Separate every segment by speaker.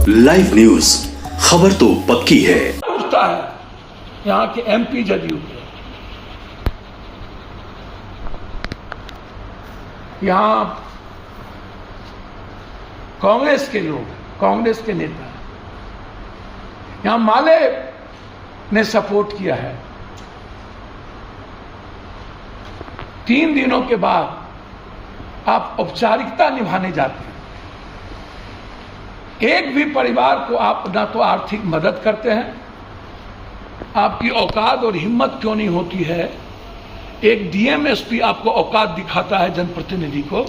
Speaker 1: Live news, खबर तो पक्की है।
Speaker 2: उठता है यहाँ के एमपी जदयू के, यहाँ कांग्रेस के लोग, कांग्रेस के नेता, यहाँ माले ने सपोर्ट किया है। 3 दिनों के बाद आप औपचारिकता निभाने जाते हैं। एक भी परिवार को आप ना तो आर्थिक मदद करते हैं, आपकी औकात और हिम्मत क्यों नहीं होती है। एक डीएमएसपी आपको औकात दिखाता है जनप्रतिनिधि को।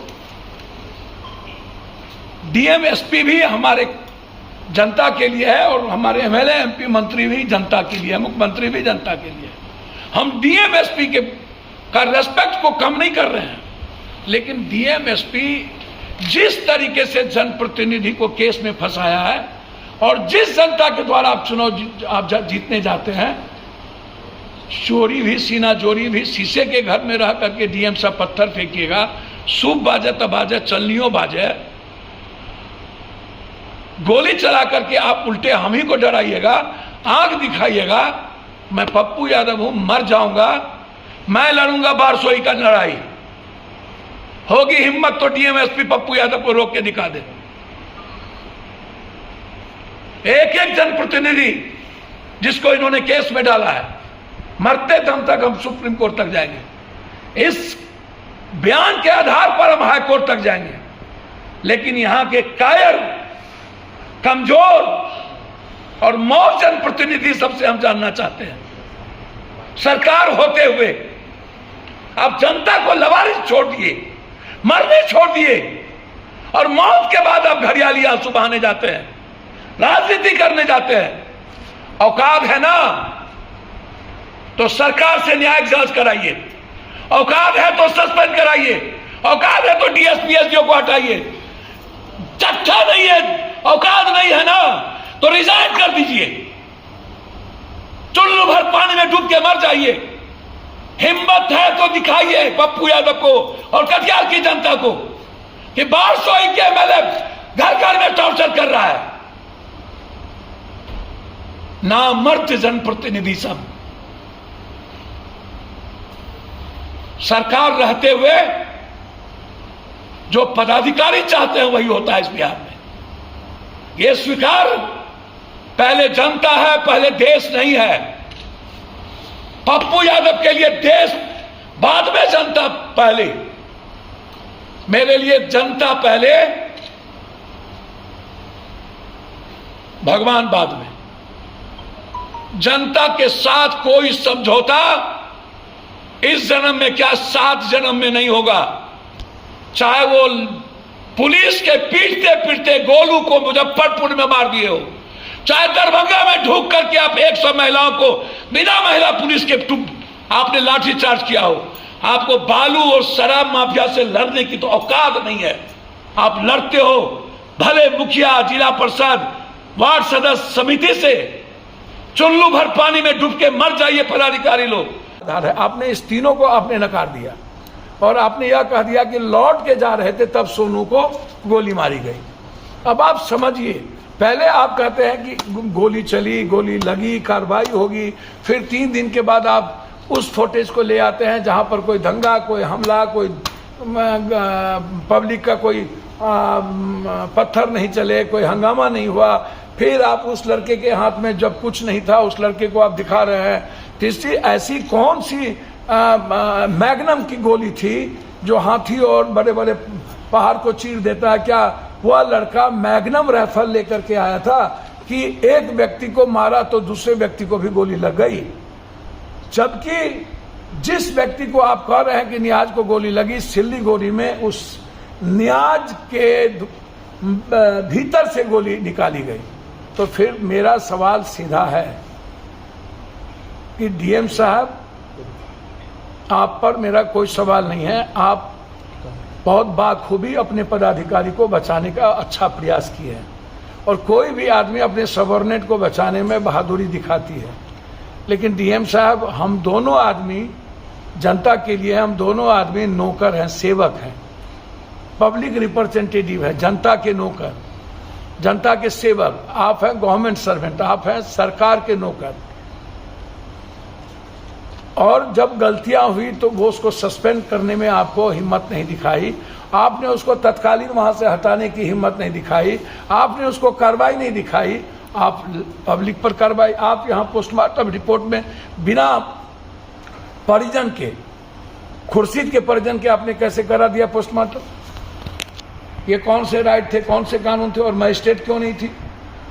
Speaker 2: डीएमएसपी भी हमारे जनता के लिए है और हमारे एमएलए एमपी मंत्री भी जनता के लिए है, मुख्यमंत्री भी जनता के लिए है। हम डीएमएसपी के का रेस्पेक्ट को कम नहीं कर रहे हैं, लेकिन डीएमएसपी जिस तरीके से जनप्रतिनिधि को केस में फंसाया है और जिस जनता के द्वारा आप चुनाव जीतने जाते हैं, चोरी भी, सीना चोरी भी, शीशे के घर में रह करके डीएम साहब पत्थर फेंकिएगा, सूप बाजे तबाजे, चलनियों बाजे, गोली चला करके आप उल्टे हम ही को डराइएगा, आंख दिखाइएगा। मैं पप्पू यादव हूं, मर जाऊंगा, मैं लड़ूंगा बारसोई का लड़ाई। होगी हिम्मत तो डीएमएसपी पप्पू यादव को रोक के दिखा दे। एक एक जनप्रतिनिधि जिसको इन्होंने केस में डाला है, मरते दम तक हम सुप्रीम कोर्ट तक जाएंगे। इस बयान के आधार पर हम हाई कोर्ट तक जाएंगे। लेकिन यहां के कायर, कमजोर और मौत जनप्रतिनिधि सबसे हम जानना चाहते हैं, सरकार होते हुए आप जनता को लवारिस छोड़ दिए, मरने छोड़ दिए और मौत के बाद आप घड़ियाली आंसू बहाने जाते हैं, राजनीति करने जाते हैं। औकात है ना तो सरकार से न्यायिक जांच कराइए, औकात है तो सस्पेंड कराइए, औकात है तो डीएसपी एसडीओ को हटाइए। चट्टा नहीं है, औकात नहीं है ना तो रिजाइन कर दीजिए, चुल्लू भर पानी में डूब के मर जाइए। हिम्मत है तो दिखाइए पप्पू यादव को और कटिहार की जनता को कि बारसोई के एमएलए घर घर में टॉर्चर कर रहा है। नामर्द जनप्रतिनिधि सब सरकार रहते हुए जो पदाधिकारी चाहते हैं वही होता है इस बिहार में। यह स्वीकार, पहले जनता है, पहले देश नहीं है। पप्पू यादव के लिए देश बाद में, जनता पहले। मेरे लिए जनता पहले, भगवान बाद में। जनता के साथ कोई समझौता इस जन्म में क्या 7 जन्म में नहीं होगा। चाहे वो पुलिस के पीटते पीटते गोलू को मुजफ्फरपुर में मार दिए हो, चाहे दरभंगा में ढूंढ करके आप 100 महिलाओं को बिना महिला पुलिस के आपने लाठी चार्ज किया हो। आपको बालू और शराब माफिया से लड़ने की तो औकात नहीं है। आप लड़ते हो भले मुखिया, जिला परिषद, वार्ड सदस्य समिति से, चुल्लू भर पानी में डूब के मर जाइए पदाधिकारी लोग। आपने इस तीनों को आपने नकार दिया और आपने यह कह दिया कि लौट के जा रहे थे तब सोनू को गोली मारी गई। अब आप समझिए, पहले आप कहते हैं कि गोली चली, गोली लगी, कार्रवाई होगी, फिर 3 दिन के बाद आप उस फुटेज को ले आते हैं जहां पर कोई दंगा, कोई हमला, कोई पब्लिक का कोई पत्थर नहीं चले, कोई हंगामा नहीं हुआ। फिर आप उस लड़के के हाथ में जब कुछ नहीं था उस लड़के को आप दिखा रहे हैं। तीसरी ऐसी कौन सी मैग्नम की गोली थी जो हाथी और बड़े बड़े पहाड़ को चीर देता है? क्या वह लड़का मैग्नम राइफल लेकर के आया था कि एक व्यक्ति को मारा तो दूसरे व्यक्ति को भी गोली लग गई? जबकि जिस व्यक्ति को आप कह रहे हैं कि नियाज को गोली लगी, सिल्लीगुड़ी में उस नियाज के भीतर से गोली निकाली गई। तो फिर मेरा सवाल सीधा है कि डीएम साहब, आप पर मेरा कोई सवाल नहीं है, आप बहुत बाखूबी अपने पदाधिकारी को बचाने का अच्छा प्रयास किए हैं और कोई भी आदमी अपने सबऑर्डिनेट को बचाने में बहादुरी दिखाती है। लेकिन डीएम साहब, हम दोनों आदमी जनता के लिए, हम दोनों आदमी नौकर हैं, सेवक हैं, पब्लिक रिप्रेजेंटेटिव है, जनता के नौकर। जनता के सेवक, आप हैं गवर्नमेंट सर्वेंट, आप हैं सरकार के नौकर। और जब गलतियां हुई तो वो उसको सस्पेंड करने में आपको हिम्मत नहीं दिखाई, आपने उसको तत्कालीन वहां से हटाने की हिम्मत नहीं दिखाई, आपने उसको कार्रवाई नहीं दिखाई, आप पब्लिक पर कार्रवाई। आप यहाँ पोस्टमार्टम रिपोर्ट में बिना परिजन के, खुर्शीद के परिजन के आपने कैसे करा दिया पोस्टमार्टम? ये कौन से राइट थे, कौन से कानून थे, और मजिस्ट्रेट क्यों नहीं थी?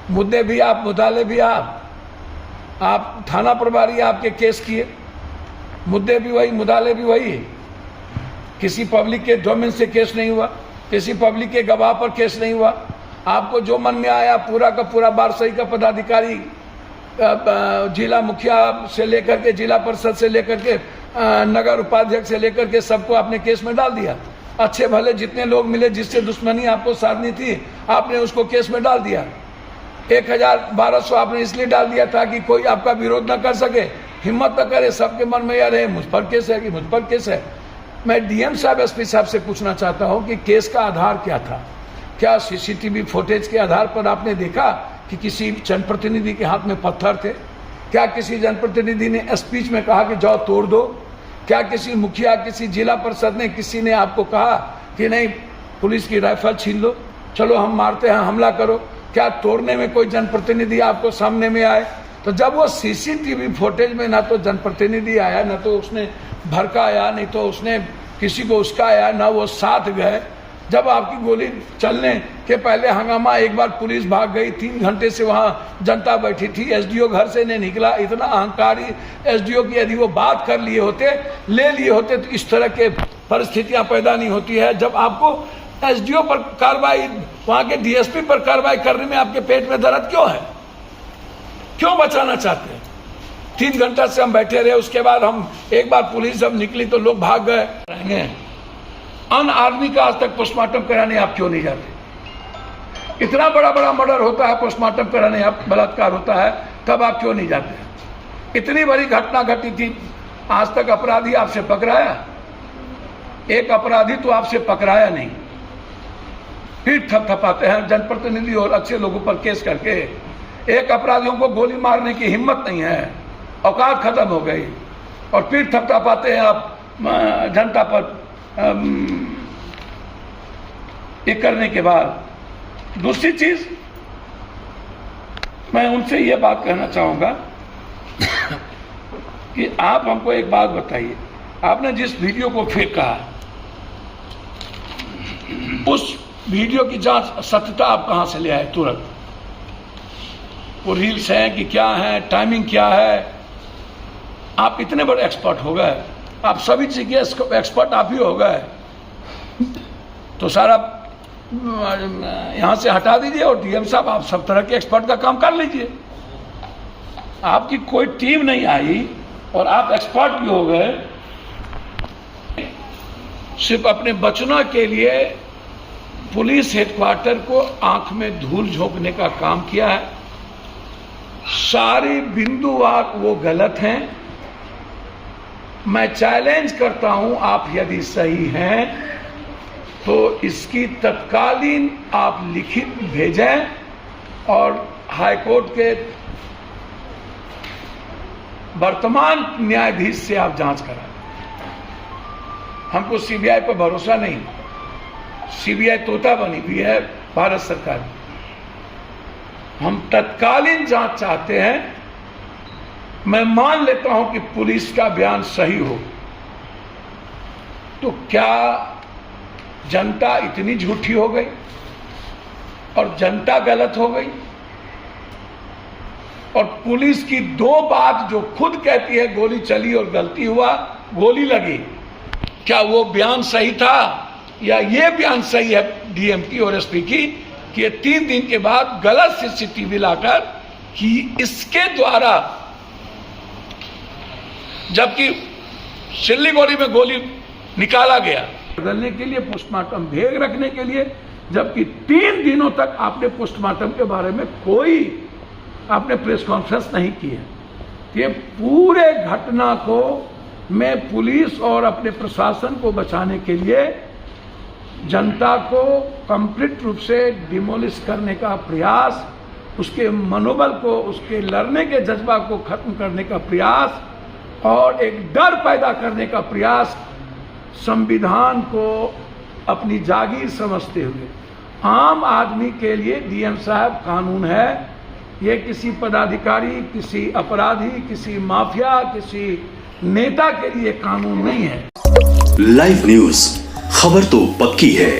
Speaker 2: मुद्दे भी आप, मुदाले भी आप थाना प्रभारी आपके केस किए, मुद्दे भी वही, मुदाले भी वही। किसी पब्लिक के डोमेन से केस नहीं हुआ, किसी पब्लिक के गवाह पर केस नहीं हुआ। आपको जो मन में आया पूरा का पूरा बारसई का पदाधिकारी, जिला मुखिया से लेकर के जिला परिषद से लेकर के नगर उपाध्यक्ष से लेकर के सबको आपने केस में डाल दिया। अच्छे भले जितने लोग मिले, जिससे दुश्मनी आपको साधनी थी, आपने उसको केस में डाल दिया। 1200 आपने इसलिए डाल दिया था कि कोई आपका विरोध न कर सके, हिम्मत न करे, सबके मन में यह रहे मुझ पर केस है कि मुझ पर केस है। मैं डीएम साहब, एसपी साहब से पूछना चाहता हूं कि केस का आधार क्या था? क्या सीसीटीवी फुटेज के आधार पर आपने देखा कि किसी जनप्रतिनिधि के हाथ में पत्थर थे? क्या किसी जनप्रतिनिधि ने स्पीच में कहा कि जाओ तोड़ दो? क्या किसी मुखिया, किसी जिला परिषद ने, किसी ने आपको कहा कि नहीं पुलिस की राइफल छीन लो, चलो हम मारते हैं, हमला करो? क्या तोड़ने में कोई जनप्रतिनिधि आपको सामने में आए? तो जब वो सीसीटीवी फुटेज में ना तो जनप्रतिनिधि आया, ना तो उसने भड़काया, नहीं तो उसने किसी को उसकाया, ना वो साथ गए। जब आपकी गोली चलने के पहले हंगामा, एक बार पुलिस भाग गई, 3 घंटे से वहाँ जनता बैठी थी, एसडीओ घर से नहीं निकला। इतना अहंकारी एसडीओ की यदि वो बात कर लिए होते, ले लिए होते, तो इस तरह के परिस्थितियां पैदा नहीं होती है। जब आपको एसडीओ पर कार्रवाई, वहाँ के डीएसपी पर कार्रवाई करने में आपके पेट में दर्द क्यों है? क्यों बचाना चाहते हैं? 3 घंटा से हम बैठे रहे, उसके बाद हम एक बार पुलिस जब निकली तो लोग भाग गए। रहेंगे अन आदमी का आज तक पोस्टमार्टम कराने आप क्यों नहीं जाते? इतना बड़ा बड़ा मर्डर होता है, पोस्टमार्टम कराने, आप बलात्कार होता है, तब आप क्यों नहीं जाते? इतनी बड़ी घटना घटी थी, आज तक अपराधी आपसे पकड़ाया? एक अपराधी तो आपसे पकड़ाया नहीं, फिर थपथपाते हैं जनप्रतिनिधि और अच्छे लोगों पर केस करके। एक अपराधियों को गोली मारने की हिम्मत नहीं है, औकात खत्म हो गई, और फिर थपथपाते हैं आप जनता पर ये करने के बाद। दूसरी चीज, मैं उनसे ये बात कहना चाहूंगा कि आप हमको एक बात बताइए, आपने जिस वीडियो को फेंका, उस वीडियो की जांच, सत्यता आप कहां से ले आए तुरंत? वो रील्स हैं कि क्या है, टाइमिंग क्या है? आप इतने बड़े एक्सपर्ट हो गए, आप सभी चीज के एक्सपर्ट आप ही हो गए, तो सारा यहां से हटा दीजिए और डीएम साहब आप सब तरह के एक्सपर्ट का काम कर लीजिए। आपकी कोई टीम नहीं आई और आप एक्सपर्ट भी हो गए। सिर्फ अपने बचना के लिए पुलिस हेडक्वार्टर को आंख में धूल झोंकने का काम किया है। सारी बिंदुवार वो गलत हैं। मैं चैलेंज करता हूं, आप यदि सही हैं तो इसकी तत्कालीन आप लिखित भेजें और हाईकोर्ट के वर्तमान न्यायाधीश से आप जांच कराएं। हमको सीबीआई पर भरोसा नहीं, सीबीआई तोता बनी हुई है भारत सरकार। हम तत्कालीन जांच चाहते हैं। मैं मान लेता हूं कि पुलिस का बयान सही हो, तो क्या जनता इतनी झूठी हो गई और जनता गलत हो गई? और पुलिस की 2 बात जो खुद कहती है, गोली चली और गलती हुआ, गोली लगी, क्या वो बयान सही था? या ये बयान सही है डीएम की और एसपी की कि ये 3 दिन के बाद गलत सीसीटीवी लाकर कि इसके द्वारा, जबकि सिल्लीगुड़ी में गोली निकाला गया, बदलने के लिए, पोस्टमार्टम भेग रखने के लिए, जबकि 3 दिनों तक आपने पोस्टमार्टम के बारे में कोई आपने प्रेस कॉन्फ्रेंस नहीं की है। ये पूरे घटना को मैं पुलिस और अपने प्रशासन को बचाने के लिए जनता को कंप्लीट रूप से डिमोलिश करने का प्रयास, उसके मनोबल को, उसके लड़ने के जज्बा को खत्म करने का प्रयास और एक डर पैदा करने का प्रयास, संविधान को अपनी जागीर समझते हुए आम आदमी के लिए डीएम साहब कानून है। ये किसी पदाधिकारी, किसी अपराधी, किसी माफिया, किसी नेता के लिए कानून नहीं है।
Speaker 1: लाइव न्यूज, खबर तो पक्की है।